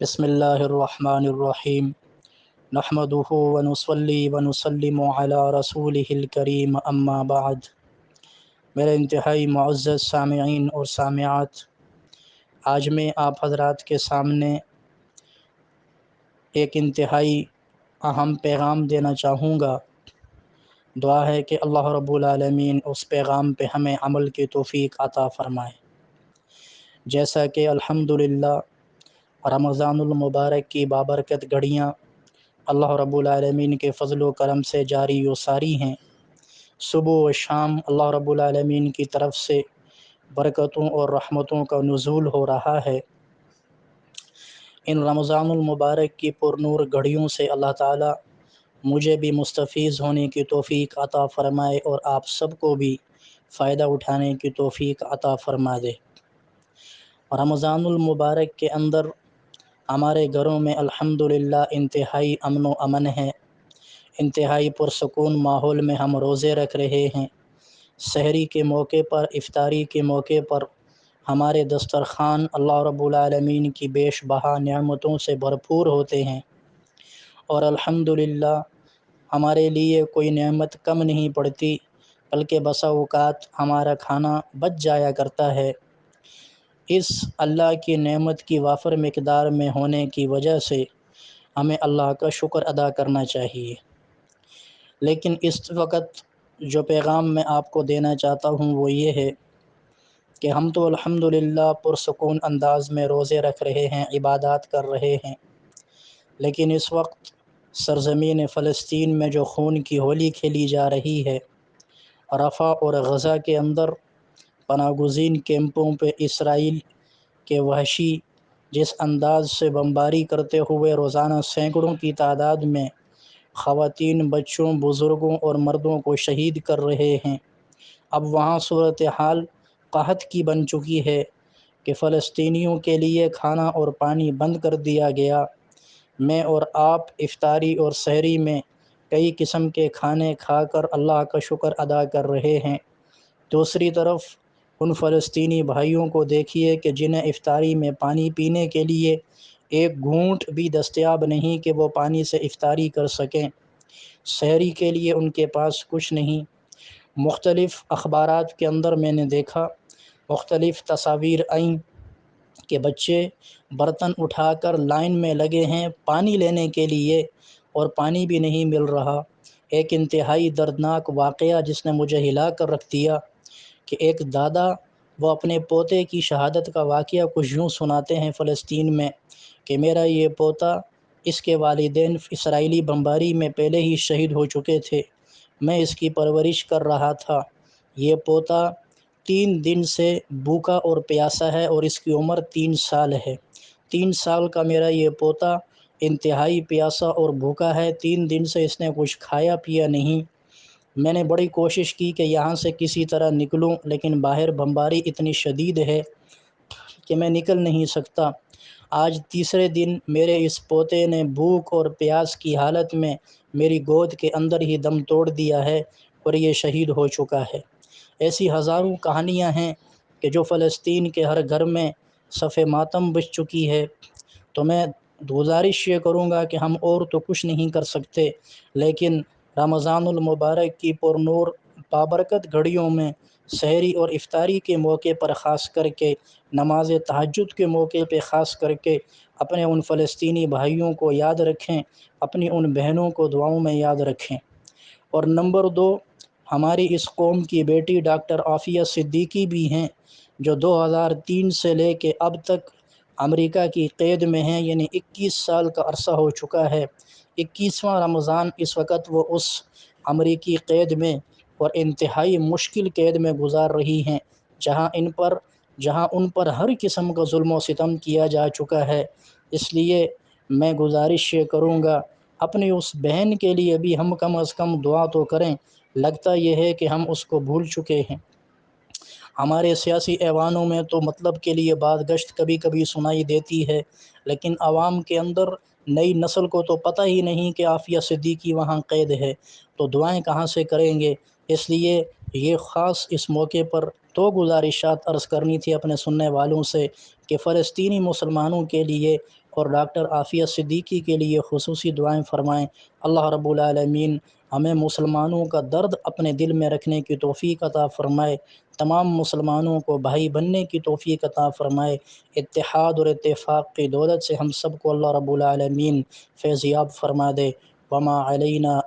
بسم اللہ الرحمن الرحیم نحمدہ ونصلی ونسلم علی رسولہ الکریم اما بعد۔ میرے انتہائی معزز سامعین اور سامعات، آج میں آپ حضرات کے سامنے ایک انتہائی اہم پیغام دینا چاہوں گا۔ دعا ہے کہ اللہ رب العالمین اس پیغام پہ ہمیں عمل کی توفیق عطا فرمائے۔ جیسا کہ الحمدللہ رمضان المبارک کی بابرکت گھڑیاں اللہ رب العالمین کے فضل و کرم سے جاری و ساری ہیں، صبح و شام اللہ رب العالمین کی طرف سے برکتوں اور رحمتوں کا نزول ہو رہا ہے۔ ان رمضان المبارک کی پرنور گھڑیوں سے اللہ تعالی مجھے بھی مستفیض ہونے کی توفیق عطا فرمائے اور آپ سب کو بھی فائدہ اٹھانے کی توفیق عطا فرما دے۔ رمضان المبارک کے اندر ہمارے گھروں میں الحمدللہ انتہائی امن و امن ہے، انتہائی پرسکون ماحول میں ہم روزے رکھ رہے ہیں۔ سحری کے موقع پر، افطاری کے موقع پر ہمارے دسترخوان اللہ رب العالمین کی بیش بہا نعمتوں سے بھرپور ہوتے ہیں، اور الحمدللہ ہمارے لیے کوئی نعمت کم نہیں پڑتی، بلکہ بسا اوقات ہمارا کھانا بچ جایا کرتا ہے۔ اس اللہ کی نعمت کی وافر مقدار میں ہونے کی وجہ سے ہمیں اللہ کا شکر ادا کرنا چاہیے۔ لیکن اس وقت جو پیغام میں آپ کو دینا چاہتا ہوں وہ یہ ہے کہ ہم تو الحمدللہ پرسکون انداز میں روزے رکھ رہے ہیں، عبادات کر رہے ہیں، لیکن اس وقت سرزمین فلسطین میں جو خون کی ہولی کھیلی جا رہی ہے، رفح اور غزہ کے اندر پناہ گزین کیمپوں پہ اسرائیل کے وحشی جس انداز سے بمباری کرتے ہوئے روزانہ سینکڑوں کی تعداد میں خواتین، بچوں، بزرگوں اور مردوں کو شہید کر رہے ہیں، اب وہاں صورتحال قحط کی بن چکی ہے کہ فلسطینیوں کے لیے کھانا اور پانی بند کر دیا گیا۔ میں اور آپ افطاری اور سحری میں کئی قسم کے کھانے کھا کر اللہ کا شکر ادا کر رہے ہیں۔ دوسری طرف ان فلسطینی بھائیوں کو دیکھیے کہ جنہیں افطاری میں پانی پینے کے لیے ایک گھونٹ بھی دستیاب نہیں کہ وہ پانی سے افطاری کر سکیں، سحری کے لیے ان کے پاس کچھ نہیں۔ مختلف اخبارات کے اندر میں نے دیکھا، مختلف تصاویر آئیں کہ بچے برتن اٹھا کر لائن میں لگے ہیں پانی لینے کے لیے، اور پانی بھی نہیں مل رہا۔ ایک انتہائی دردناک واقعہ جس نے مجھے ہلا کر رکھ دیا کہ ایک دادا وہ اپنے پوتے کی شہادت کا واقعہ کچھ یوں سناتے ہیں فلسطین میں کہ میرا یہ پوتا، اس کے والدین اسرائیلی بمباری میں پہلے ہی شہید ہو چکے تھے، میں اس کی پرورش کر رہا تھا، یہ پوتا 3 دن سے بھوکا اور پیاسا ہے اور اس کی عمر 3 سال ہے۔ 3 سال کا میرا یہ پوتا انتہائی پیاسا اور بھوکا ہے، 3 دن سے اس نے کچھ کھایا پیا نہیں۔ میں نے بڑی کوشش کی کہ یہاں سے کسی طرح نکلوں، لیکن باہر بمباری اتنی شدید ہے کہ میں نکل نہیں سکتا۔ آج تیسرے دن میرے اس پوتے نے بھوک اور پیاس کی حالت میں میری گود کے اندر ہی دم توڑ دیا ہے اور یہ شہید ہو چکا ہے۔ ایسی ہزاروں کہانیاں ہیں کہ جو فلسطین کے ہر گھر میں صف ماتم بچ چکی ہے۔ تو میں گزارش یہ کروں گا کہ ہم اور تو کچھ نہیں کر سکتے، لیکن رمضان المبارک کی پرنور بابرکت گھڑیوں میں سحری اور افطاری کے موقع پر خاص کر کے، نماز تہجد کے موقع پہ خاص کر کے اپنے ان فلسطینی بھائیوں کو یاد رکھیں، اپنی ان بہنوں کو دعاؤں میں یاد رکھیں۔ اور نمبر 2، ہماری اس قوم کی بیٹی ڈاکٹر عافیہ صدیقی بھی ہیں، جو 2003 سے لے کے اب تک امریکہ کی قید میں ہیں، یعنی 21 سال کا عرصہ ہو چکا ہے۔ 21واں رمضان اس وقت وہ اس امریکی قید میں اور انتہائی مشکل قید میں گزار رہی ہیں، جہاں ان پر ہر قسم کا ظلم و ستم کیا جا چکا ہے۔ اس لیے میں گزارش یہ کروں گا، اپنی اس بہن کے لیے بھی ہم کم از کم دعا تو کریں۔ لگتا یہ ہے کہ ہم اس کو بھول چکے ہیں۔ ہمارے سیاسی ایوانوں میں تو مطلب کے لیے بات گشت کبھی کبھی سنائی دیتی ہے، لیکن عوام کے اندر نئی نسل کو تو پتہ ہی نہیں کہ عافیہ صدیقی وہاں قید ہے، تو دعائیں کہاں سے کریں گے؟ اس لیے یہ خاص اس موقع پر 2 گزارشات عرض کرنی تھی اپنے سننے والوں سے کہ فلسطینی مسلمانوں کے لیے اور ڈاکٹر عافیہ صدیقی کے لیے خصوصی دعائیں فرمائیں۔ اللہ رب العالمین ہمیں مسلمانوں کا درد اپنے دل میں رکھنے کی توفیق عطا فرمائے، تمام مسلمانوں کو بھائی بننے کی توفیق عطا فرمائے۔ اتحاد اور اتفاق کی دولت سے ہم سب کو اللہ رب العالمین فیض یاب فرما دے۔ وما علینا